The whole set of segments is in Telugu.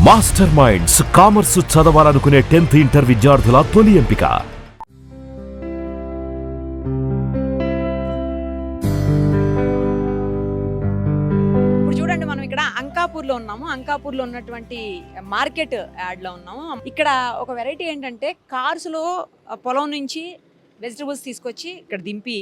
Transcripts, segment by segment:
మాస్టర్ మైండ్స్ కామర్స్ చదవాలనుకునే 10th ఇంటర్ విద్యార్థుల తొలి ఎంపిక. ఇప్పుడు చూడండి, మనం ఇక్కడ అంకాపూర్లో ఉన్నాము. అంకాపూర్లో ఉన్నటువంటి మార్కెట్ యార్డ్లో ఉన్నాము. ఇక్కడ ఒక వెరైటీ ఏంటంటే, కార్స్లో పొలం నుంచి వెజిటబుల్స్ తీసుకొచ్చి ఇక్కడ దింపి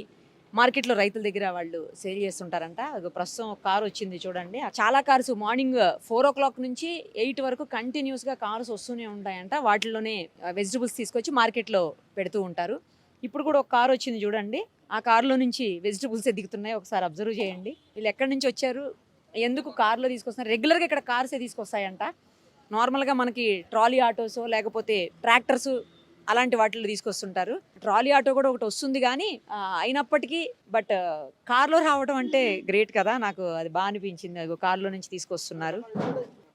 మార్కెట్లో రైతుల దగ్గర వాళ్ళు సేల్ చేస్తుంటారంట. ప్రస్తుతం ఒక కారు వచ్చింది చూడండి. చాలా కార్స్ మార్నింగ్ 4 o'clock నుంచి 8 వరకు కంటిన్యూస్గా కార్స్ వస్తూనే ఉంటాయంట. వాటిలోనే వెజిటబుల్స్ తీసుకొచ్చి మార్కెట్లో పెడుతూ ఉంటారు. ఇప్పుడు కూడా ఒక కారు వచ్చింది చూడండి. ఆ కారులో నుంచి వెజిటబుల్స్ దిగుతున్నాయి. ఒకసారి అబ్జర్వ్ చేయండి. వీళ్ళు ఎక్కడి నుంచి వచ్చారు, ఎందుకు కార్లో తీసుకొస్తున్నారు? రెగ్యులర్గా ఇక్కడ కార్సే తీసుకొస్తాయంట. నార్మల్గా మనకి ట్రాలీ ఆటోస్ లేకపోతే ట్రాక్టర్స్ అలాంటి వాటిల్లో తీసుకొస్తుంటారు. ట్రాలీ ఆటో కూడా ఒకటి వస్తుంది కానీ అయినప్పటికీ బట్ కార్లో రావడం అంటే గ్రేట్ కదా. నాకు అది బాగా అనిపించింది. అది కార్లో నుంచి తీసుకొస్తున్నారు.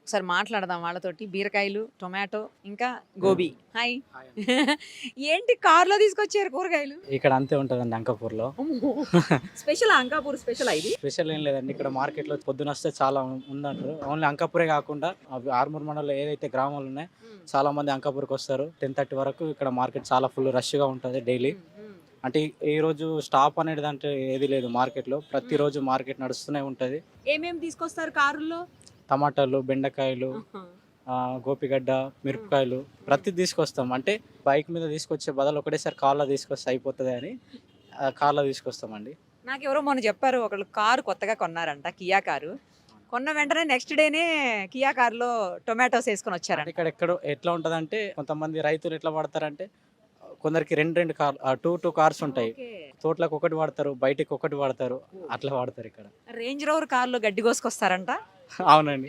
ఒకసారి మాట్లాడదాం వాళ్ళతోటి. బీరకాయలు, టొమాటో, ఇంకా గోబీ. హాయ్. ఏంటి కార్లో తీసుకొచ్చారు కూరగాయలు? ఇక్కడ అంతే ఉంటుందండి అంకాపూర్లో. స్పెషల్ అంకాపూర్ స్పెషల్ ఇది. స్పెషల్ ఏం లేదండి. ఇక్కడ మార్కెట్లో పొద్దున వస్తే చాలా ఉందంటారు. ఓన్లీ అంకాపూరే కాకుండా ఆర్మూర్ మండలంలో ఏదైతే గ్రామాలు ఉన్నాయో చాలా మంది అంకాపూర్కి వస్తారు. 10:30 వరకు ఇక్కడ మార్కెట్ చాలా ఫుల్ రష్గా ఉంటుంది డైలీ. అంటే ఈ రోజు స్టాప్ అనేది అంటే ఏది లేదు మార్కెట్లో. ప్రతిరోజు మార్కెట్ నడుస్తూనే ఉంటుంది. ఏమేమి తీసుకొస్తారు కారుల్లో? టమాటాలు, బెండకాయలు, గోపిగడ్డ, మిరపకాయలు ప్రతి తీసుకొస్తాం. అంటే బైక్ మీద తీసుకొచ్చే బదులు ఒకటేసారి కార్లో తీసుకొస్తే అయిపోతుంది అని కార్లో తీసుకొస్తామండి. నాకు ఎవరో మొన్న చెప్పారు, ఒకళ్ళు కారు కొత్తగా కొన్నారంట, కియా కారు. కొన్న వెంటనే నెక్స్ట్ డేనే కియా కారులో టొమాటోస్ వేసుకొని వచ్చారంట. ఇక్కడ ఎక్కడో ఎట్లా ఉంటుందంటే, కొంతమంది రైతులు ఎట్లా వాడతారంటే, కొందరికి రెండు కార్ 2 కార్స్ ఉంటాయి. తోటలకు ఒకటి వాడతారు, బయటికి ఒకటి వాడతారు, అట్లా వాడతారు. ఇక్కడ రేంజ్ రోవర్ కార్లో గడ్డి కోసుకొస్తారంట. అవునండి.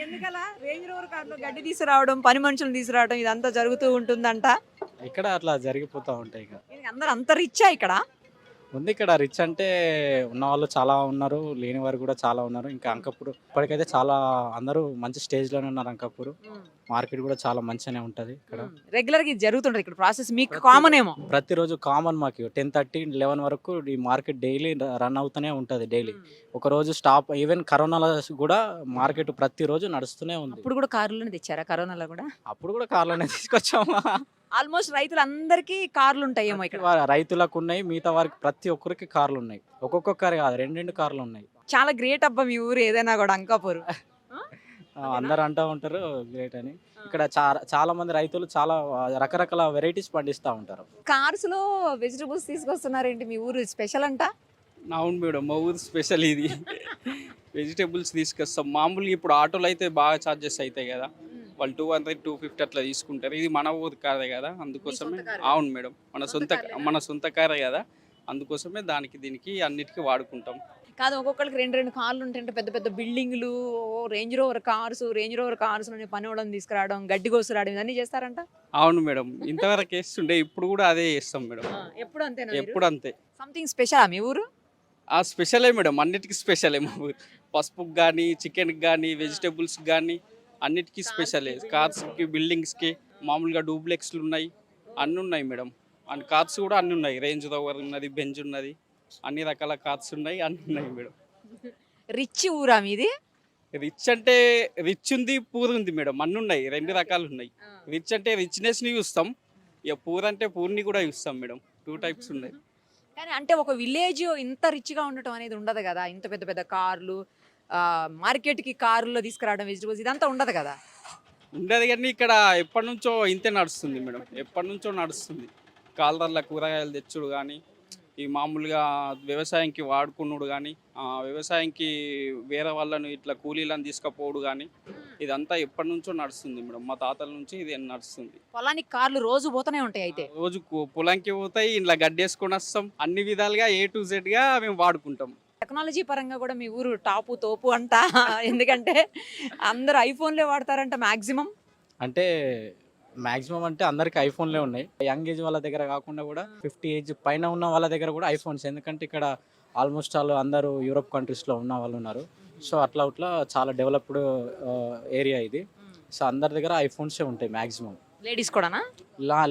ఎందుకలా రేంజ్ రోవర్ కార్లో గడ్డి తీసుకురావడం, పని మనుషులు తీసుకురావడం ఇదంతా జరుగుతూ ఉంటుందంట. ఇక్కడ అట్లా జరిగిపోతూ ఉంటాయి. ఇక అందరూ అంత రిచ్చా ఇక్కడ? ఉంది ఇక్కడ రిచ్ అంటే ఉన్న వాళ్ళు చాలా ఉన్నారు, లేని వారు కూడా చాలా ఉన్నారు. ఇంకా అంకాపూర్ ఇప్పటికైతే చాలా అందరూ మంచి స్టేజ్లోనే ఉన్నారు. అంకాపూర్ మార్కెట్ కూడా చాలా మంచిగానే ఉంటుంది. ఇక్కడ రెగ్యులర్ గా ఇది జరుగుతుంటది. ఇక్కడ ప్రాసెస్ మీకు కామన్ ఏమో. ప్రతిరోజు కామన్ మాకు 10:30, 11 వరకు ఈ మార్కెట్ డైలీ రన్ అవుతూనే ఉంటుంది. డైలీ ఒక రోజు స్టాప్. ఈవెన్ కరోనాలో కూడా మార్కెట్ ప్రతిరోజు నడుస్తూనే ఉంది. ఇప్పుడు కూడా కారులోనే తెచ్చారా? కరోనాలో కూడా అప్పుడు కూడా కార్లోనే తీసుకొచ్చాము. ఆల్మోస్ట్ రైతులందరికీ కార్లు ఉంటాయేమో ఇక్కడ. రైతులకు ఉన్నాయి, మిగతా వారికి ప్రతి ఒక్కరికి కార్లు ఉన్నాయి. ఒక్కొక్క కారు కాదు, 2 కార్లు ఉన్నాయి. చాలా గ్రేట్ అబ్బా మీ ఊరు ఏదైనా కూడా అంకాపూర్. అందరు అంటూ ఉంటారు గ్రేట్ అని. ఇక్కడ చాలా మంది రైతులు చాలా రకరకాల వెరైటీస్ పండిస్తూ ఉంటారు. కార్స్ లో వెజిటబుల్స్ తీసుకొస్తున్నారేంటి? మీ ఊరు స్పెషల్ అంట. అవును మేడం, మా ఊరు స్పెషల్ ఇది. వెజిటేబుల్స్ తీసుకొస్తాం. మామూలుగా ఇప్పుడు ఆటోలు అయితే బాగా ఛార్జెస్ అవుతాయి కదా, వాళ్ళు 200, 250 అట్లా తీసుకుంటారు. ఇది మన ఊరు కారే కదా, అందుకోసమే. అవును మేడం, మన సొంత కారే కదా, అందుకోసమే దీనికి అన్నిటికీ వాడుకుంటాం. కాదు, ఒక్కొక్కరికి 2 కార్లు ఉంటాయంటే, పెద్ద పెద్ద బిల్డింగ్లు, రేంజ్ రోవర్ కార్స్ పని వాళ్ళని తీసుకురావడం, గడ్డి కోసుకురావడం ఇవన్నీ చేస్తారంట. అవును మేడం, ఇంతవరకు వేస్తుండే, ఇప్పుడు కూడా అదే చేస్తాం మేడం. ఎప్పుడు అంతేనా? ఎప్పుడు అంతే. సంథింగ్ స్పెషల్ మీ ఊరు? స్పెషలే మేడం, అన్నిటికీ స్పెషలే మా ఊరు. పసుపుకి కానీ, చికెన్కి కానీ, వెజిటేబుల్స్కి కానీ అన్నిటికీ స్పెషలే. కార్స్కి, బిల్డింగ్స్కి, మామూలుగా డూప్లెక్స్లు ఉన్నాయి, అన్నీ ఉన్నాయి మేడం. అండ్ కార్స్ కూడా అన్నీ ఉన్నాయి. రేంజ్ రోవర్ ఉన్నది, బెంజ్ ఉన్నది, అన్ని రకాల కార్స్ ఉన్నాయి, అన్నీ ఉన్నాయి మేడం. రిచ్ ఊరా మీది? రిచ్ అంటే రిచ్ ఉంది, పూర్ ఉంది మేడం, అన్నీ ఉన్నాయి, 2 రకాలు ఉన్నాయి. రిచ్ అంటే రిచ్నెస్ని చూస్తాం, ఇక పూర్ అంటే పూర్ని కూడా చూస్తాం మేడం. 2 టైప్స్ ఉన్నాయి. కానీ అంటే ఒక విలేజ్ ఇంత రిచ్గా ఉండటం అనేది ఉండదు కదా. ఇంత పెద్ద పెద్ద కార్లు, మార్కెట్కి కారులో తీసుకురావడం, వెజిటబుల్స్ ఇదంతా ఉండదు కదా. ఉండదు కానీ ఇక్కడ ఎప్పటి నుంచో ఇంతే నడుస్తుంది మేడం, ఎప్పటి నుంచో నడుస్తుంది. కాలర్ల కూరగాయలు తెచ్చుడు కానీ, ఈ మామూలుగా వ్యవసాయంకి వాడుకున్నాడు కానీ, వ్యవసాయంకి వేరే వాళ్ళను ఇట్లా కూలీలను తీసుకుపోవడు కానీ, ఇదంతా ఎప్పటి నుంచో నడుస్తుంది మేడం. మా తాతల నుంచి ఇది నడుస్తుంది. పొలానికి కార్లు రోజు పోతూనే ఉంటాయి. అయితే రోజు పొలంకి పోతాయి, ఇంట్లో గడ్డేసుకొని వస్తాం, అన్ని విధాలుగా A to Z మేము వాడుకుంటాం. టెక్నాలజీ పరంగా కూడా మీ ఊరు టాపు తోపు అంట. ఎందుకంటే అందరూ ఐఫోన్లే వాడతారంట మ్యాక్సిమం. అంటే మ్యాక్సిమం అంటే అందరికి ఐఫోన్లే ఉన్నాయి. యంగ్ ఏజ్ వాళ్ళ దగ్గర కాకుండా కూడా 50 ఏజ్ పైన ఉన్న వాళ్ళ దగ్గర కూడా ఐఫోన్స్. ఎందుకంటే ఇక్కడ ఆల్మోస్ట్ అందరూ యూరోప్ కంట్రీస్లో ఉన్న వాళ్ళు ఉన్నారు. సో అట్లా చాలా డెవలప్డ్ ఏరియా ఇది. సో అందరి దగ్గర ఐఫోన్సే ఉంటాయి మ్యాక్సిమం. లేడీస్ కూడానా?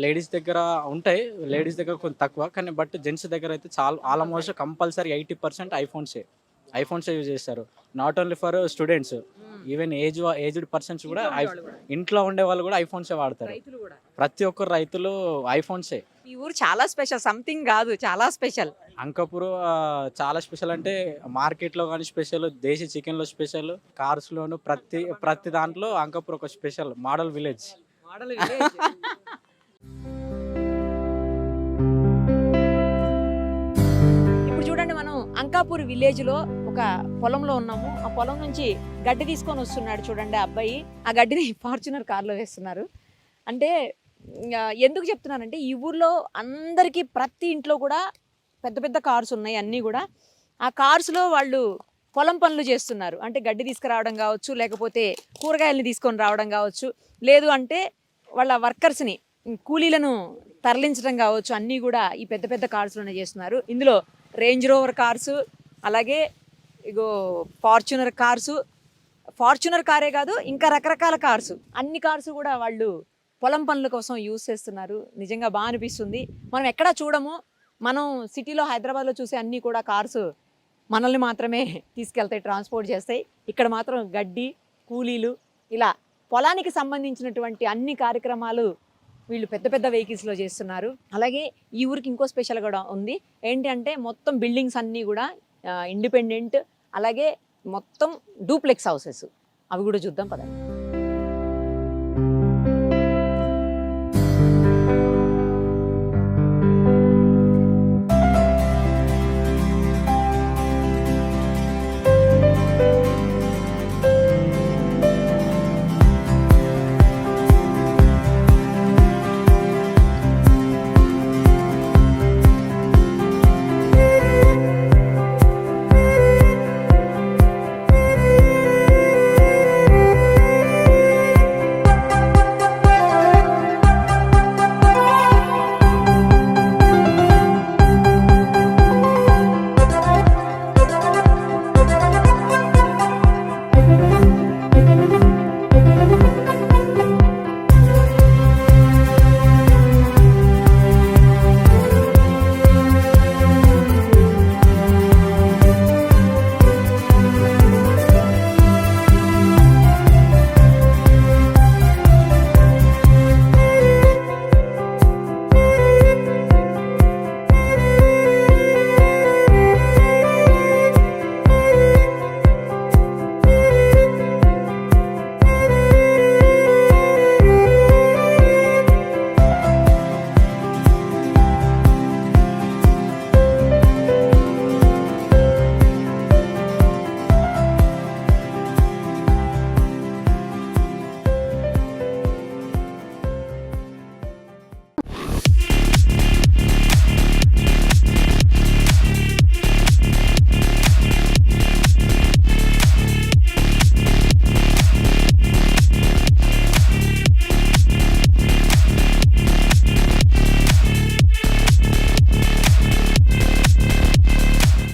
లేడీస్ దగ్గర ఉంటాయి, లేడీస్ దగ్గర కొంచెం తక్కువ. కానీ బట్ జెంట్స్ దగ్గర అయితే చాలా ఆల్మోస్ట్ కంపల్సరీ 80% ఐఫోన్సే. ఐఫోన్సే యూజ్ చేస్తారు. Not only for students, even aged persons కూడా ఇంట్లో ఉండే వాళ్ళు కూడా ఐఫోన్సే వాడతారు. రైతులు కూడా ప్రతి ఒక్కరు రైతులు ఐఫోన్సే. ఈ ఊరు చాలా స్పెషల్, సంథింగ్ కాదు, చాలా స్పెషల్. అంకాపూర్ చాలా స్పెషల్ అంటే మార్కెట్లో కానీ స్పెషల్, దేశీ చికెన్లో స్పెషల్, కార్స్లోను ప్రతి దాంట్లో అంకాపూర్ ఒక స్పెషల్ మోడల్ విలేజ్. మోడల్ ఇప్పుడు చూడండి, మనం అంకాపూర్ విలేజ్ లో ఒక పొలంలో ఉన్నాము. ఆ పొలం నుంచి గడ్డి తీసుకొని వస్తున్నాడు చూడండి ఆ అబ్బాయి. ఆ గడ్డిని ఫార్చునర్ కార్లో వేస్తున్నారు. అంటే ఎందుకు చెప్తున్నానంటే ఈ ఊర్లో అందరికీ ప్రతి ఇంట్లో కూడా పెద్ద పెద్ద కార్స్ ఉన్నాయి అన్నీ కూడా. ఆ కార్స్లో వాళ్ళు పొలం పనులు చేస్తున్నారు. అంటే గడ్డి తీసుకురావడం కావచ్చు, లేకపోతే కూరగాయలని తీసుకొని రావడం కావచ్చు, లేదు అంటే వాళ్ళ వర్కర్స్ని కూలీలను తరలించడం కావచ్చు, అన్నీ కూడా ఈ పెద్ద పెద్ద కార్స్లోనే చేస్తున్నారు. ఇందులో రేంజ్ రోవర్ కార్సు, అలాగే ఇగో ఫార్చునర్ కార్సు, ఫార్చునర్ కారే కాదు ఇంకా రకరకాల కార్సు, అన్ని కార్సు కూడా వాళ్ళు పొలం పనుల కోసం యూజ్ చేస్తున్నారు. నిజంగా బాగా అనిపిస్తుంది. మనం ఎక్కడా చూడము. మనం సిటీలో హైదరాబాద్లో చూసే అన్నీ కూడా కార్సు మనల్ని మాత్రమే తీసుకెళ్తాయి, ట్రాన్స్పోర్ట్ చేస్తాయి. ఇక్కడ మాత్రం గడ్డి, కూలీలు, ఇలా పొలానికి సంబంధించినటువంటి అన్ని కార్యక్రమాలు వీళ్ళు పెద్ద పెద్ద వెహికల్స్లో చేస్తున్నారు. అలాగే ఈ ఊరికి ఇంకో స్పెషల్ కూడా ఉంది. ఏంటి అంటే మొత్తం బిల్డింగ్స్ అన్నీ కూడా ఇండిపెండెంట్, అలాగే మొత్తం డూప్లెక్స్ హౌసెస్. అవి కూడా చూద్దాం పదండి.